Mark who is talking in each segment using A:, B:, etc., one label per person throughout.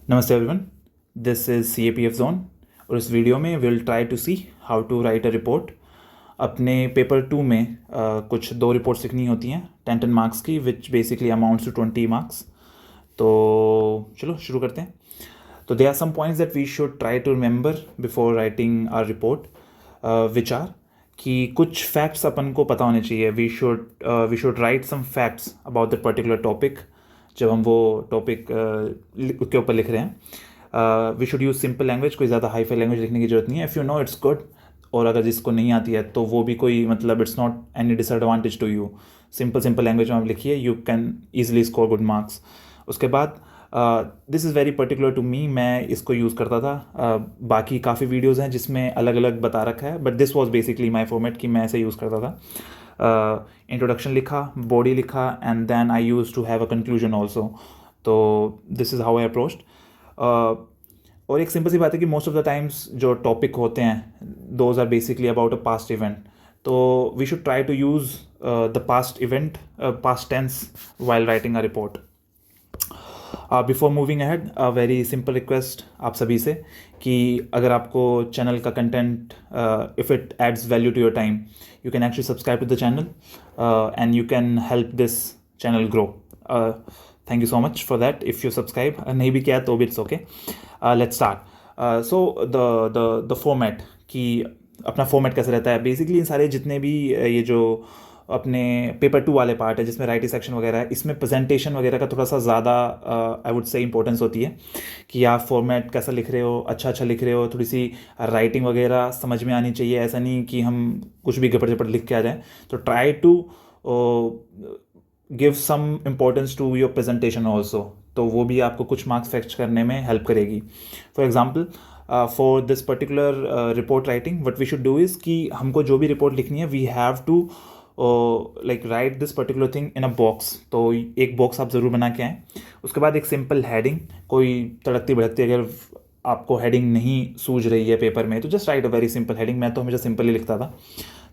A: नमस्ते everyone, this is CAPF zone और इस वीडियो में will try to see how to write a report. अपने पेपर 2 में कुछ 2 रिपोर्ट्स लिखनी होती हैं 10 मार्क्स की, which basically amounts to 20 marks. तो चलो शुरू करते हैं। तो they are some points that we should try to remember before writing our report, which are कि कुछ फैक्ट्स अपन को पता होने चाहिए। We should write some facts about that particular topic जब हम वो टॉपिक के ऊपर लिख रहे हैं। We should use simple language, कोई ज़्यादा हाई फाई लैंग्वेज लिखने की जरूरत नहीं है। If you know it's good, और अगर जिसको नहीं आती है तो वो भी कोई मतलब it's not any disadvantage to you. Simple language में आप लिखिए, you can easily score good marks. उसके बाद this is very particular to me, मैं इसको यूज़ करता था। बाकी काफ़ी वीडियोज़ हैं जिसमें अलग अलग बता रखा है, but this was basically my format कि मैं ऐसे यूज़ करता था। इंट्रोडक्शन लिखा, बॉडी लिखा, and then I used to have a conclusion also. तो this is how I approached. और एक सिंपल सी बात है कि मोस्ट ऑफ द टाइम्स जो टॉपिक होते हैं those are basically about a past event, तो we should try to use the past event, past tense while writing a report. Before moving ahead, a very simple request आप सभी से कि अगर आपको चैनल का content, if it adds value to your time, you can actually subscribe to the channel, and you can help this channel grow. Thank you so much for that. If you subscribe, नहीं भी किया तो भी it's okay. Let's start. So the format, कि अपना format कैसे रहता है बेसिकली। इन सारे जितने भी ये जो अपने पेपर 2 वाले पार्ट है जिसमें राइटिंग सेक्शन वगैरह है, इसमें प्रेजेंटेशन वगैरह का थोड़ा सा ज़्यादा आई वुड से इंपॉर्टेंस होती है कि आप फॉर्मेट कैसा लिख रहे हो, अच्छा लिख रहे हो, थोड़ी सी राइटिंग वगैरह समझ में आनी चाहिए। ऐसा नहीं कि हम कुछ भी गपड़ लिख के आ जाएं। तो try to give some importance to your presentation also, तो वो भी आपको कुछ मार्क्स फैक्च करने में हेल्प करेगी। For example, for this particular report writing what we should do is कि हमको जो भी रिपोर्ट लिखनी है we have to like write this particular thing in a box. तो एक बॉक्स आप ज़रूर बना के आएँ। उसके बाद एक सिंपल हेडिंग, कोई तड़कती भड़कती अगर आपको हेडिंग नहीं सूझ रही है पेपर में तो जस्ट राइट अ वेरी सिंपल हेडिंग। मैं तो हमेशा सिंपल ही लिखता था,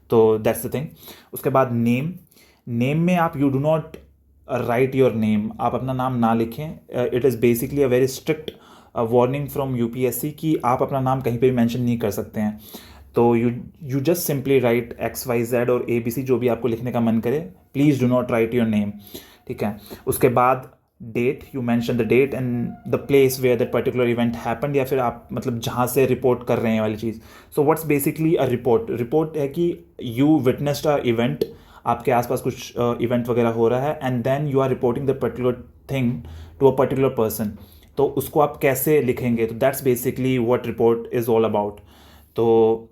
A: तो दैट्स द थिंग। उसके बाद नेम में आप you do not write your name, आप अपना नाम ना लिखें। It is basically a very strict warning from UPSC कि आप अपना नाम कहीं पे भी मेंशन नहीं कर सकते हैं। तो you just simply write XYZ और ABC, जो भी आपको लिखने का मन करे। Please do not write your name, ठीक है। उसके बाद date, you mention the date and the place where that particular event happened, या फिर आप मतलब जहाँ से रिपोर्ट कर रहे हैं वाली चीज़। So what's basically a report है कि यू विटनेस्ड अ इवेंट, आपके आसपास कुछ इवेंट वगैरह हो रहा है, and then you are reporting the particular thing to a particular person. तो उसको आप कैसे लिखेंगे, तो that's basically what report is all about. तो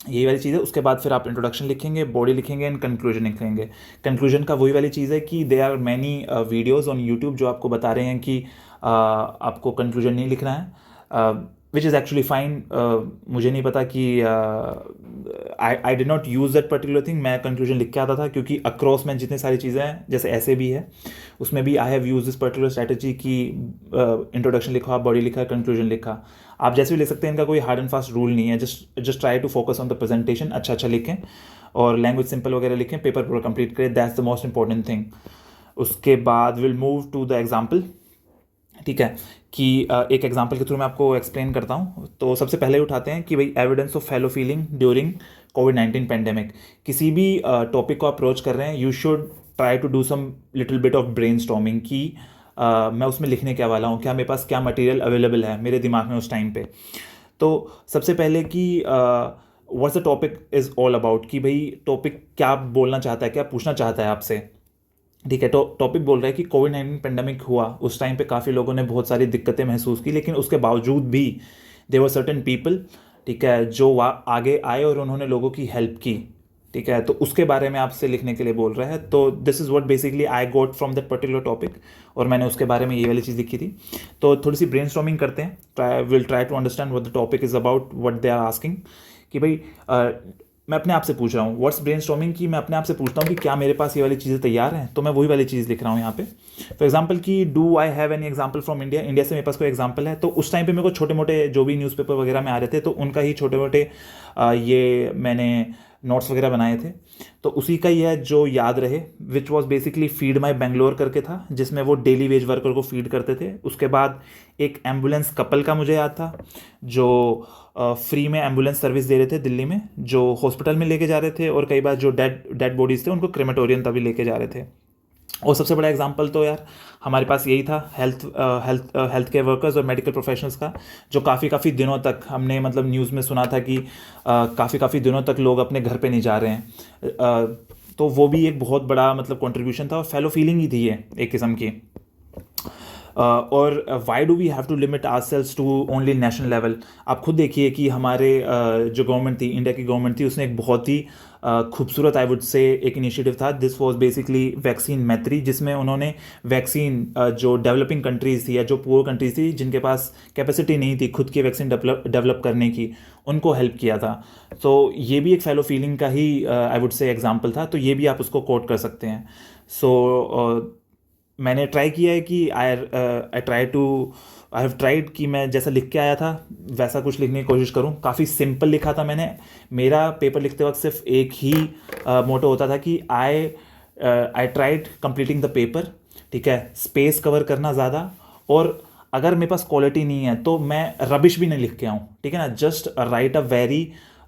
A: यही वाली चीज़ है। उसके बाद फिर आप इंट्रोडक्शन लिखेंगे, बॉडी लिखेंगे एंड कंक्लूजन लिखेंगे। कंक्लूजन का वही वाली चीज़ है कि they are many videos on YouTube जो आपको बता रहे हैं कि आपको कंक्लूजन नहीं लिखना है, विच इज़ एक्चुअली फाइन। मुझे नहीं पता कि I did not use that particular thing. मैं कंक्लूजन लिख के आता था क्योंकि अक्रॉस में जितनी सारी चीज़ें हैं, जैसे ऐसे भी है, उसमें भी I have use this particular strategy कि इंट्रोडक्शन लिखा, बॉडी लिखा, कंक्लूजन लिखा। आप जैसे भी लिख सकते हैं, इनका कोई हार्ड एंड फास्ट रूल नहीं है। Just try to focus on the presentation, अच्छा लिखें और लैंग्वेज सिंपल वगैरह लिखें, पेपर पूरा कंप्लीट करें। That's the most important thing. उसके बाद will move to the example, ठीक है, कि एक एग्जाम्पल के थ्रू मैं आपको एक्सप्लेन करता हूँ। तो सबसे पहले उठाते हैं कि भाई evidence of fellow feeling during कोविड-19 पेंडेमिक। किसी भी टॉपिक को अप्रोच कर रहे हैं, you should try to do some little bit of brainstorming कि मैं उसमें लिखने क्या वाला हूँ, क्या मेरे पास क्या मटेरियल अवेलेबल है मेरे दिमाग में उस टाइम पे। तो सबसे पहले कि what's the topic is all about, कि भाई टॉपिक क्या बोलना चाहता है, क्या पूछना चाहता है आपसे, ठीक है। तो टॉपिक बोल रहा है कि कोविड-19 पेंडेमिक हुआ, उस टाइम पे काफ़ी लोगों ने बहुत सारी दिक्कतें महसूस की, लेकिन उसके बावजूद भी देयर वर सर्टेन पीपल, ठीक है, जो आगे आए और उन्होंने लोगों की हेल्प की, ठीक है। तो उसके बारे में आपसे लिखने के लिए बोल रहा है। तो this is what basically I got from that particular topic, और मैंने उसके बारे में ये वाली चीज़ लिखी थी। तो थोड़ी सी ब्रेनस्टॉर्मिंग करते हैं, will try to understand what the topic is about, what they are asking. कि भाई मैं अपने आप से पूछ रहा हूँ, व्हाट्स ब्रेनस्टॉर्मिंग, कि मैं अपने आप से पूछता हूँ कि क्या मेरे पास ये वाली चीज़ें तैयार हैं। तो मैं वही वाली चीज़ लिख रहा हूँ यहाँ पे। फॉर एग्जाम्पल कि do I have any example from India से मेरे पास कोई एग्जाम्पल है। तो उस टाइम पे मेरे को छोटे मोटे जो भी न्यूज़पेपर वगैरह में आ रहे थे, तो उनका ही छोटे मोटे ये मैंने नोट्स वगैरह बनाए थे, तो उसी का ही है जो याद रहे, which was basically feed my Bangalore करके था, जिसमें वो डेली वेज वर्कर को फीड करते थे। उसके बाद एक एम्बुलेंस कपल का मुझे याद था, जो फ्री में एम्बुलेंस सर्विस दे रहे थे दिल्ली में, जो हॉस्पिटल में लेके जा रहे थे, और कई बार जो डेड बॉडीज़ थे उनको क्रेमेटोरियम तभी लेके जा रहे थे। और सबसे बड़ा एग्जांपल तो यार हमारे पास यही था, हेल्थ केयर वर्कर्स और मेडिकल प्रोफेशनल्स का, जो काफ़ी दिनों तक हमने मतलब न्यूज़ में सुना था कि काफ़ी दिनों तक लोग अपने घर पे नहीं जा रहे हैं। तो वो भी एक बहुत बड़ा मतलब कंट्रीब्यूशन था, और फेलो फीलिंग ही थी ये एक किस्म की। और why do we have to limit ourselves to only national level. आप खुद देखिए कि हमारे जो गवर्नमेंट थी, इंडिया की गवर्नमेंट थी, उसने एक बहुत ही खूबसूरत आई वुड से एक इनिशिएटिव था, दिस वाज बेसिकली वैक्सीन मैत्री, जिसमें उन्होंने वैक्सीन जो डेवलपिंग कंट्रीज़ थी या जो पुअर कंट्रीज़ थी जिनके पास कैपेसिटी नहीं थी खुद की वैक्सीन डेवलप करने की, उनको हेल्प किया था। तो ये भी एक फेलो फीलिंग का ही आई वुड से एग्जाम्पल था, तो ये भी आप उसको कोट कर सकते हैं। सो मैंने ट्राई किया है कि आई हैव ट्राइड कि मैं जैसा लिख के आया था वैसा कुछ लिखने की कोशिश करूं। काफ़ी सिंपल लिखा था मैंने। मेरा पेपर लिखते वक्त सिर्फ एक ही मोटो होता था कि I tried completing the paper, ठीक है, स्पेस कवर करना ज़्यादा, और अगर मेरे पास क्वालिटी नहीं है तो मैं रबिश भी नहीं लिख के आऊँ, ठीक है ना, just right a very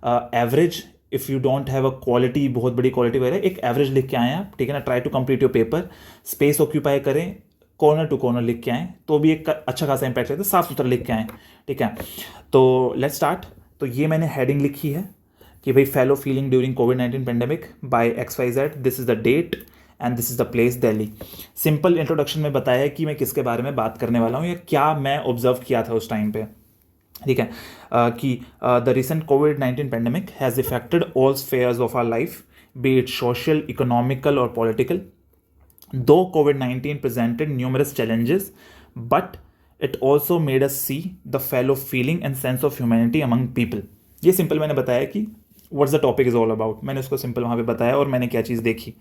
A: average, if you don't have a quality, बहुत बड़ी क्वालिटी वगैरह, एक एवरेज लिख के आएँ आप, ठीक है ना। Try to complete your paper, space occupy करें, कॉर्नर टू कॉर्नर लिख के आएँ, तो भी एक अच्छा खासा इंपैक्ट रहता है, साफ सुथरा लिख के आएँ, ठीक है। तो लेट्स स्टार्ट। तो ये मैंने हेडिंग लिखी है कि भाई फेलो फीलिंग ड्यूरिंग कोविड-19 pandemic by XYZ, this is the date and this is the place, Delhi. Simple introduction में बताया है कि मैं किसके बारे में बात करने वाला हूँ या क्या मैं ऑब्जर्व किया था उस टाइम पे, ठीक है। कि द रिसेंट कोविड-19 pandemic has affected all spheres of our life, be it social, economical और political. Though COVID-19 presented numerous challenges, but it also made us see the fellow feeling and sense of humanity among people. ये simple मैंने बताया कि what's the topic is all about, मैंने उसको simple वहाँ पे बताया और मैंने क्या चीज़ देखी।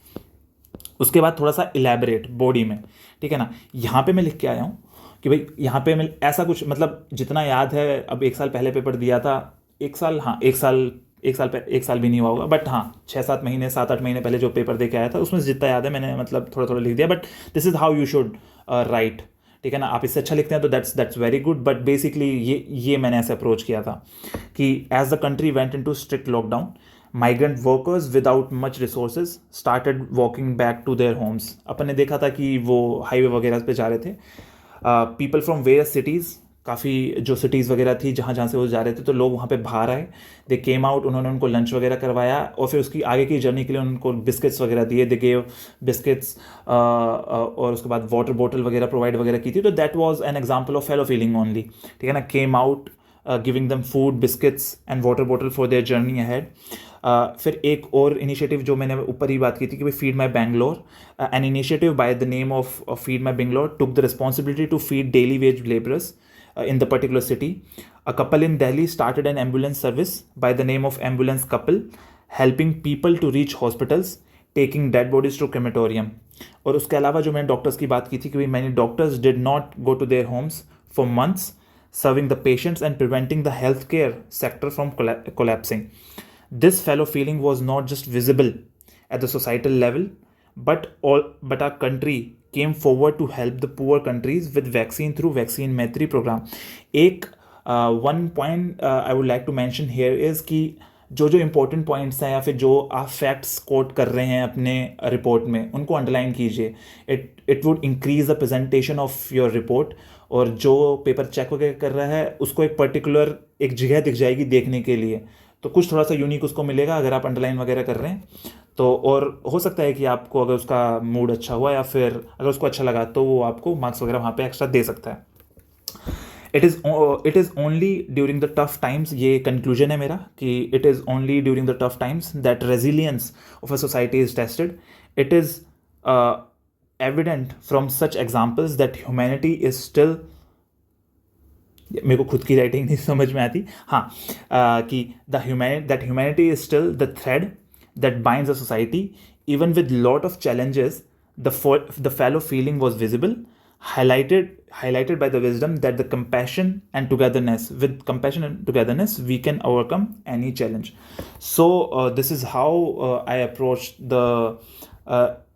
A: उसके बाद थोड़ा सा इलेबरेट बॉडी में, ठीक है ना। यहाँ पे मैं लिख के आया हूँ कि भाई यहाँ पे मैं ऐसा कुछ मतलब जितना याद है, अब 1 साल पहले पेपर दिया था, 1 साल, हाँ 1 साल भी नहीं हुआ होगा, बट हाँ 6-7 महीने 7-8 महीने पहले जो पेपर दे के आया था उसमें जितना याद है मैंने मतलब थोड़ा थोड़ा लिख दिया। But this is how you should write, ठीक है ना। आप इससे अच्छा लिखते हैं तो that's very good, but basically ये मैंने ऐसे अप्रोच किया था कि as the country went into strict lockdown, migrant workers without much resources started walking back to their homes. अपन ने देखा था कि वो हाईवे वगैरह पे जा रहे थे, पीपल फ्रॉम वेरियस सिटीज़, काफ़ी जो सिटीज़ वगैरह थी जहाँ जहाँ से वो जा रहे थे, तो लोग वहाँ पे बाहर आए, दे केम आउट, उन्होंने उनको लंच वगैरह करवाया, और फिर उसकी आगे की जर्नी के लिए उनको बिस्किट्स वगैरह दिए, दे गेव बिस्किट्स, और उसके बाद वाटर बॉटल वगैरह प्रोवाइड वगैरह की थी। तो that was an example of fellow feeling only, ठीक है ना। Came out, giving them food, biscuits and water bottle for their journey ahead. फिर एक और इनिशिएटिव जो मैंने ऊपर ही बात की थी कि भाई feed my Bangalore, an initiative by the name of feed my Bangalore took the responsibility to feed daily wage labourers in the particular city. A couple in Delhi started an ambulance service by the name of Ambulance Couple, helping people to reach hospitals, taking dead bodies to crematorium. और उसके अलावा जो मैंने doctors की बात की थी कि भाई many doctors did not go to their homes for months, serving the patients and preventing the healthcare sector from collapsing. This fellow feeling was not just visible at the societal level, but our country came forward to help the poor countries with vaccine through Vaccine Maitri program. एक one point I would like to mention here is कि जो important points हैं या फिर जो आप facts quote कर रहे हैं अपने report में, उनको underline कीजिए. It would increase the presentation of your report, और जो पेपर चेक वगैरह कर रहा है उसको एक पर्टिकुलर एक जगह दिख जाएगी देखने के लिए, तो कुछ थोड़ा सा यूनिक उसको मिलेगा अगर आप अंडरलाइन वगैरह कर रहे हैं तो। और हो सकता है कि आपको अगर उसका मूड अच्छा हुआ या फिर अगर उसको अच्छा लगा तो वो आपको मार्क्स वगैरह वहाँ पे एक्स्ट्रा दे सकता है। It is only during the tough times, ये कंक्लूजन है मेरा कि it is only during the tough times that resilience of a society is tested. It is evident from such examples that humanity is still, मेरे को खुद की writing नहीं समझ में आती, हाँ, कि that humanity is still the thread that binds a society. Even with lot of challenges, the fellow feeling was visible. highlighted by the wisdom that the compassion and togetherness, with compassion and togetherness, we can overcome any challenge. So this is how I approached the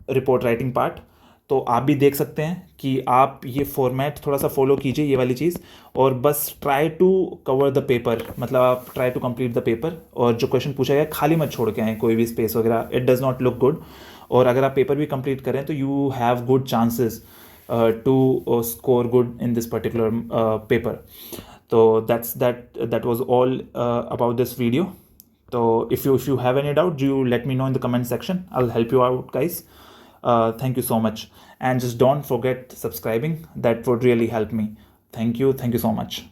A: report writing part. तो आप भी देख सकते हैं कि आप ये format थोड़ा सा फॉलो कीजिए, ये वाली चीज़, और बस try to cover the paper, मतलब आप try to complete the paper, और जो क्वेश्चन पूछा गया खाली मत छोड़ के आए कोई भी स्पेस वगैरह, it does not look good. और अगर आप पेपर भी कंप्लीट करें तो you have good chances to score good in this particular paper. So that was all about this video. So if you have any doubt, you let me know in the comment section. I'll help you out, guys. Thank you so much, and just don't forget subscribing. That would really help me. Thank you so much.